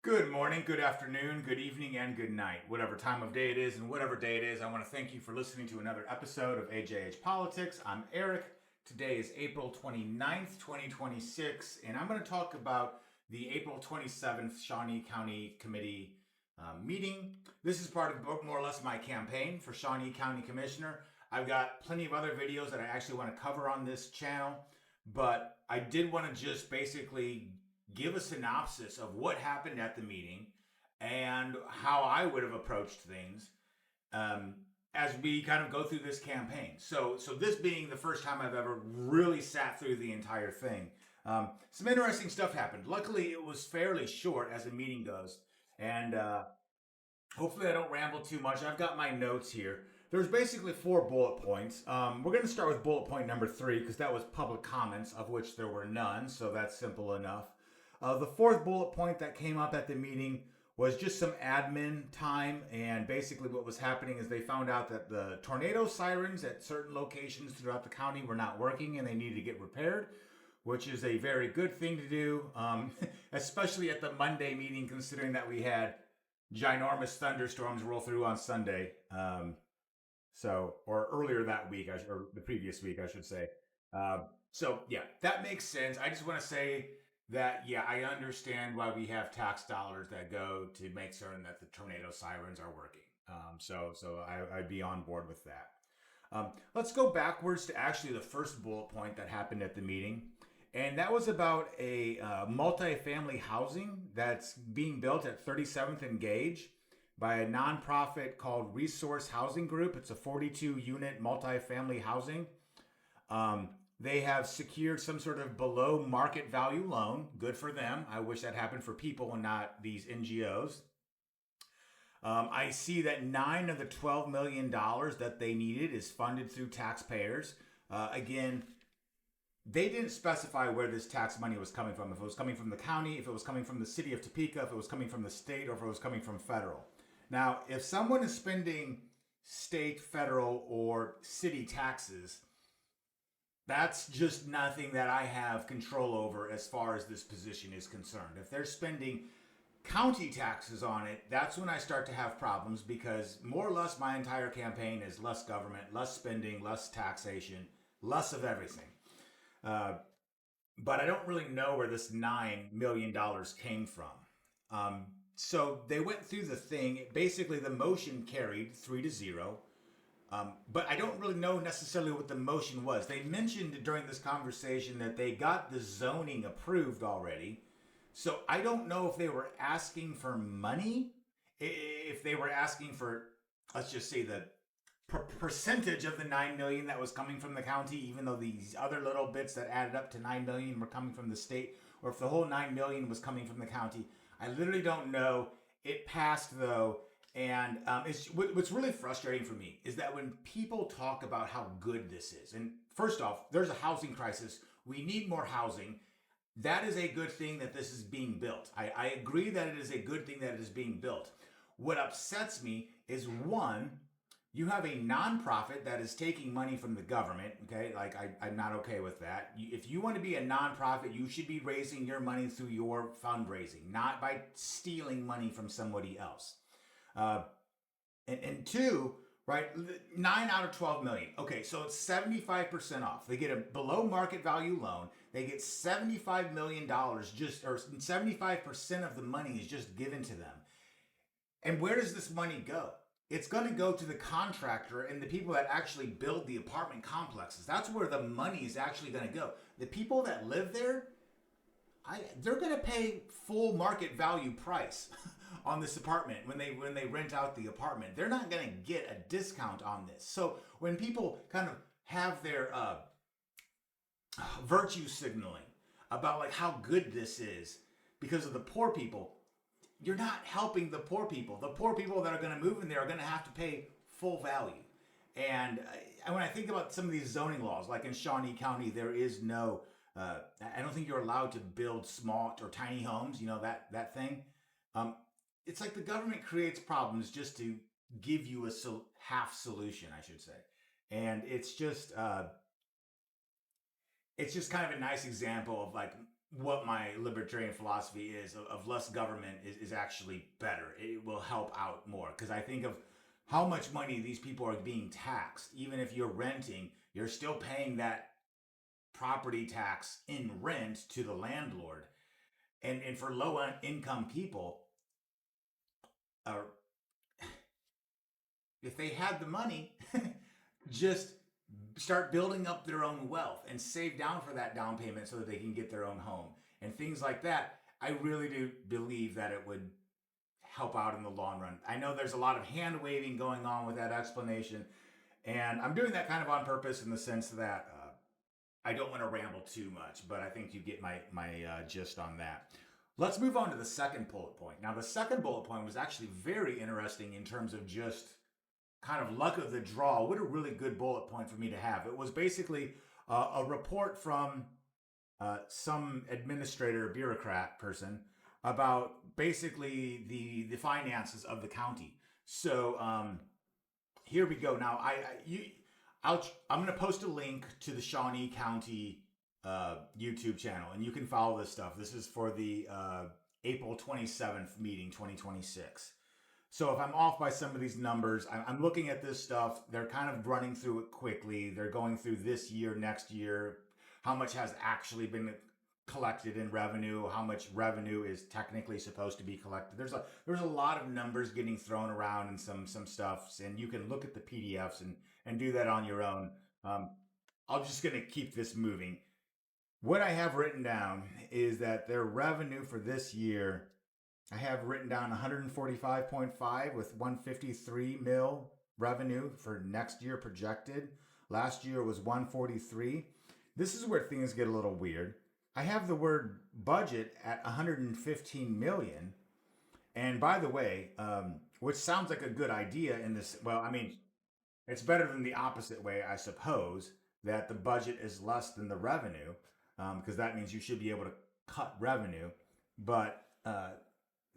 Good morning, good afternoon, good evening, and good night. Whatever time of day it is and whatever day it is, I want to thank you for listening to another episode of AJH Politics. I'm Eric. Today is April 29th, 2026, and I'm going to talk about the April 27th Shawnee County Committee meeting. This is part of more or less my campaign for Shawnee County Commissioner. I've got plenty of other videos that I actually want to cover on this channel, but I did want to just basically give a synopsis of what happened at the meeting and how I would have approached things um, as we kind of go through this campaign. So this being the first time I've ever really sat through the entire thing, some interesting stuff happened. Luckily, it was fairly short as a meeting goes, and hopefully I don't ramble too much. I've got my notes here. There's basically 4 bullet points. We're going to start with bullet point number 3 because that was public comments, of which there were none, so that's simple enough. The 4th bullet point that came up at the meeting was just some admin time, and basically what was happening is they found out that the tornado sirens at certain locations throughout the county were not working and they needed to get repaired, which is a very good thing to do, especially at the Monday meeting, considering that we had ginormous thunderstorms roll through on Sunday. Or earlier that week, or the previous week, I should say. So yeah, that makes sense. I just want to say that, yeah, I understand why we have tax dollars that go to make certain that the tornado sirens are working. I'd be on board with that. Let's go backwards to actually the first bullet point that happened at the meeting. And that was about a multifamily housing that's being built at 37th and Gage by a nonprofit called Resource Housing Group. It's a 42 unit multifamily housing. They have secured some sort of below market value loan. Good for them. I wish that happened for people and not these NGOs. I see that 9 of the $12 million that they needed is funded through taxpayers. Again, they didn't specify where this tax money was coming from. If it was coming from the county, if it was coming from the city of Topeka, if it was coming from the state, or if it was coming from federal. Now, if someone is spending state, federal, or city taxes, that's just nothing that I have control over as far as this position is concerned. If they're spending county taxes on it, that's when I start to have problems, because more or less my entire campaign is less government, less spending, less taxation, less of everything. But I don't really know where this $9 million came from. So they went through the thing. Basically, the motion carried 3-0. But I don't really know necessarily what the motion was. They mentioned during this conversation that they got the zoning approved already. So I don't know if they were asking for money, if they were asking for, let's just say, the percentage of the 9 million that was coming from the county, even though these other little bits that added up to 9 million were coming from the state, or if the whole 9 million was coming from the county. I literally don't know. It passed though. And what's really frustrating for me is that when people talk about how good this is, and first off, there's a housing crisis. We need more housing. That is a good thing that this is being built. I agree that it is a good thing that it is being built. What upsets me is, one, you have a nonprofit that is taking money from the government. Okay, like I'm not okay with that. If you want to be a nonprofit, you should be raising your money through your fundraising, not by stealing money from somebody else. And 2, right? 9 out of 12 million. Okay, so it's 75% off. They get a below market value loan. They get $75 million, or 75% of the money is just given to them. And where does this money go? It's going to go to the contractor and the people that actually build the apartment complexes. That's where the money is actually going to go. The people that live there, they're going to pay full market value price on this apartment when they rent out the apartment. They're not going to get a discount on this. So when people kind of have their virtue signaling about like how good this is because of the poor people, you're not helping the poor people. The poor people that are going to move in there are going to have to pay full value. And when I think about some of these zoning laws, like in Shawnee County, there is no, I don't think you're allowed to build small or tiny homes, that thing. It's like the government creates problems just to give you a half solution, I should say. And it's just kind of a nice example of like what my libertarian philosophy is of less government is actually better. It will help out more because I think of how much money these people are being taxed. Even if you're renting, you're still paying that property tax in rent to the landlord. And for low income people, uh, if they had the money, just start building up their own wealth and save down for that down payment so that they can get their own home and things like that. I really do believe that it would help out in the long run. I know there's a lot of hand waving going on with that explanation, and I'm doing that kind of on purpose in the sense that I don't want to ramble too much, but I think you get my gist on that. Let's move on to the second bullet point. Now, the second bullet point was actually very interesting in terms of just kind of luck of the draw. What a really good bullet point for me to have. It was basically a report from some administrator, bureaucrat person about basically the finances of the county. So here we go. Now I'm going to post a link to the Shawnee County YouTube channel, and you can follow this stuff. This is for the April 27th meeting, 2026. So if I'm off by some of these numbers, I'm looking at this stuff. They're kind of running through it quickly. They're going through this year, next year, how much has actually been collected in revenue, how much revenue is technically supposed to be collected. There's a lot of numbers getting thrown around and some stuff, and you can look at the PDFs and do that on your own. I'm just going to keep this moving. What I have written down is that their revenue for this year, I have written down 145.5 with 153 mil revenue for next year projected. Last year was 143. This is where things get a little weird. I have the word budget at 115 million. And by the way, which sounds like a good idea in this, well, I mean, it's better than the opposite way, I suppose, that the budget is less than the revenue, because that means you should be able to cut revenue. But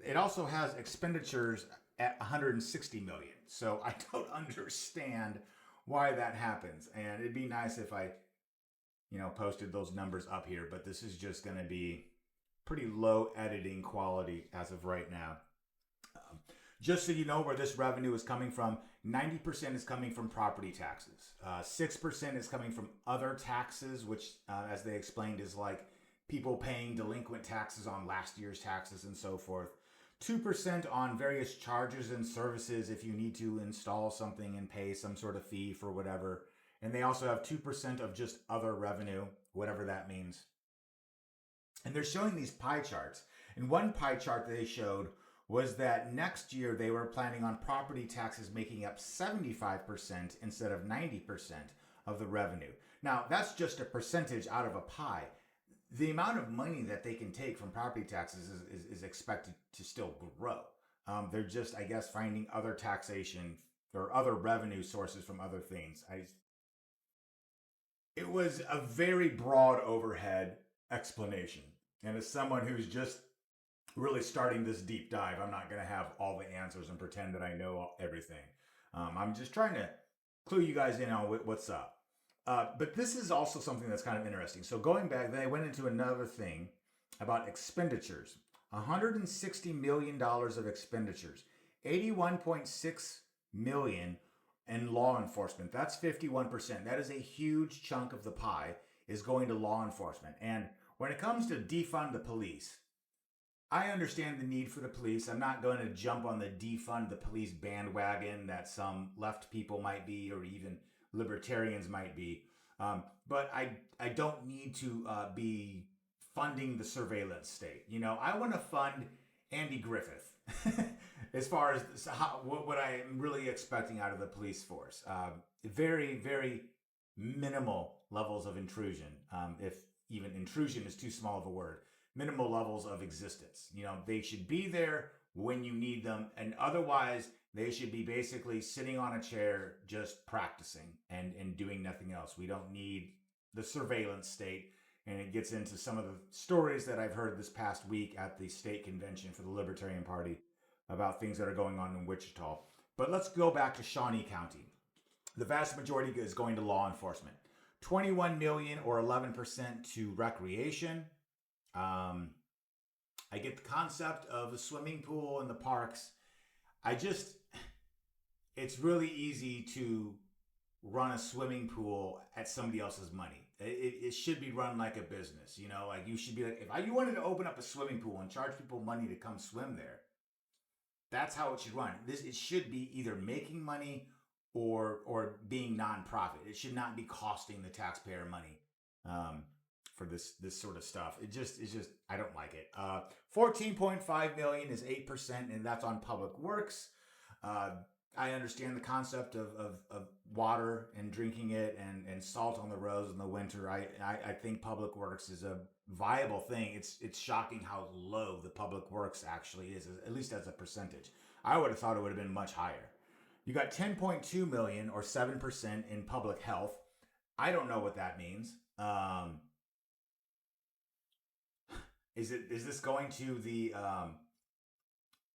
it also has expenditures at 160 million. So I don't understand why that happens. And it'd be nice if I, posted those numbers up here, but this is just going to be pretty low editing quality as of right now. Just so you know where this revenue is coming from, 90% is coming from property taxes. 6% is coming from other taxes, which, as they explained, is like people paying delinquent taxes on last year's taxes and so forth. 2% on various charges and services if you need to install something and pay some sort of fee for whatever. And they also have 2% of just other revenue, whatever that means. And they're showing these pie charts. And one pie chart they showed was that next year they were planning on property taxes making up 75% instead of 90% of the revenue. Now, that's just a percentage out of a pie. The amount of money that they can take from property taxes is expected to still grow. They're just, I guess, finding other taxation or other revenue sources from other things. It was a very broad overhead explanation. And as someone who's just really starting this deep dive, I'm not going to have all the answers and pretend that I know everything. I'm just trying to clue you guys in on what's up. But this is also something that's kind of interesting. So going back, they went into another thing about expenditures. $160 million of expenditures. 81.6 million in law enforcement. That's 51%. That is a huge chunk of the pie is going to law enforcement. And when it comes to defund the police, I understand the need for the police. I'm not going to jump on the defund the police bandwagon that some left people might be, or even libertarians might be. But I don't need to be funding the surveillance state. I want to fund Andy Griffith as far as what I am really expecting out of the police force. Very, very minimal levels of intrusion, if even intrusion is too small of a word. Minimal levels of existence. They should be there when you need them, and otherwise they should be basically sitting on a chair just practicing and doing nothing else. We don't need the surveillance state. And it gets into some of the stories that I've heard this past week at the state convention for the Libertarian Party about things that are going on in Wichita. But let's go back to Shawnee County. The vast majority is going to law enforcement. 21 million or 11% to recreation. Um, I get the concept of a swimming pool in the parks. I just, it's really easy to run a swimming pool at somebody else's money. It should be run like a business, you know. Like you should be like, if you wanted to open up a swimming pool and charge people money to come swim there, that's how it should run. It should be either making money or being nonprofit. It should not be costing the taxpayer money um, for this sort of stuff. It's just I don't like it. 14.5 million is 8%, and that's on public works. Uh, I understand the concept of water and drinking it and salt on the roads in the winter. I think public works is a viable thing. It's shocking how low the public works actually is, at least as a percentage. I would have thought it would have been much higher. You got 10.2 million or 7% in public health. I don't know what that means. Is this going to the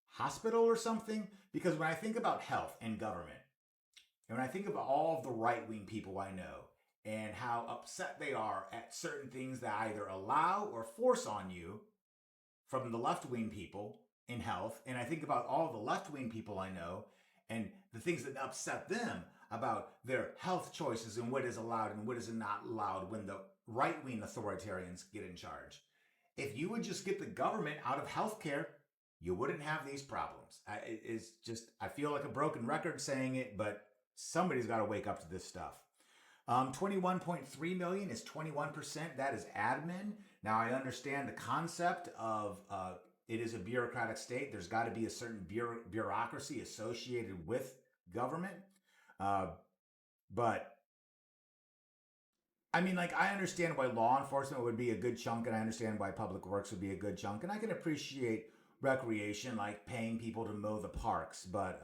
hospital or something? Because when I think about health and government, and when I think of all of the right wing people I know and how upset they are at certain things that either allow or force on you from the left wing people in health, and I think about all the left wing people I know and the things that upset them about their health choices and what is allowed and what is not allowed when the right wing authoritarians get in charge. If you would just get the government out of healthcare, you wouldn't have these problems. It's just, I feel like a broken record saying it, but somebody's got to wake up to this stuff. 21.3 million is 21%. That is admin. Now, I understand the concept of it is a bureaucratic state. There's got to be a certain bureaucracy associated with government. But I mean, like, I understand why law enforcement would be a good chunk, and I understand why public works would be a good chunk, and I can appreciate recreation, like paying people to mow the parks, but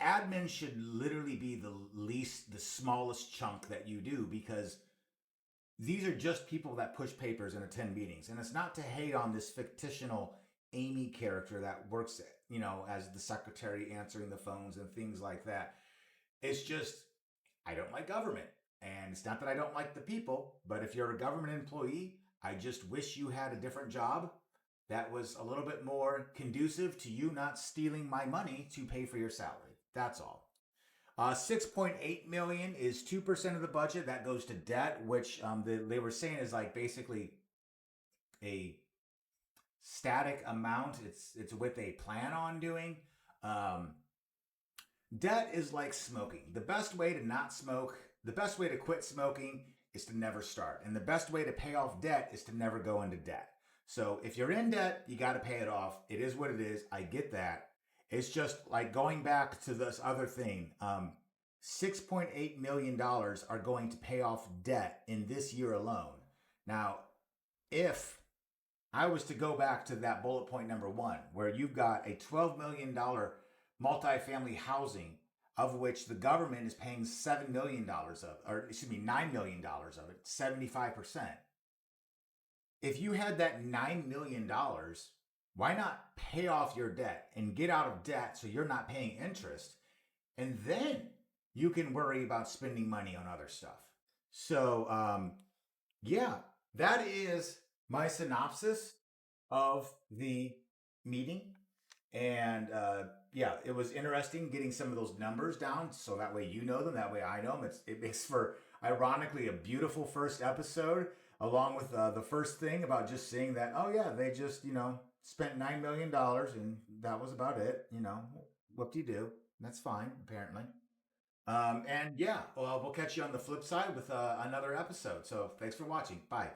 admin should literally be the smallest chunk that you do, because these are just people that push papers and attend meetings. And it's not to hate on this fictional Amy character that works, you know, as the secretary answering the phones and things like that. It's just, I don't like government. And it's not that I don't like the people, but if you're a government employee, I just wish you had a different job that was a little bit more conducive to you not stealing my money to pay for your salary. That's all. 6.8 million is 2% of the budget that goes to debt, which they were saying is like basically a static amount. It's what they plan on doing. Debt is like smoking. The best way to not smoke, the best way to quit smoking is to never start. And the best way to pay off debt is to never go into debt. So if you're in debt, you got to pay it off. It is what it is. I get that. It's just like going back to this other thing. $6.8 million are going to pay off debt in this year alone. Now, if I was to go back to that bullet point number one, where you've got a $12 million multifamily housing, of which the government is paying $7 million of, or excuse me, $9 million of it, 75%. If you had that $9 million, why not pay off your debt and get out of debt so you're not paying interest? And then you can worry about spending money on other stuff. So, yeah, that is my synopsis of the meeting. And yeah, it was interesting getting some of those numbers down so that way you know them, that way I know them. It makes for, ironically, a beautiful first episode, along with the first thing about just saying that, oh yeah, they just, you know, spent $9 million and that was about it. You know, whoop-de-doo. That's fine, apparently. And yeah, well, we'll catch you on the flip side with another episode. So thanks for watching. Bye.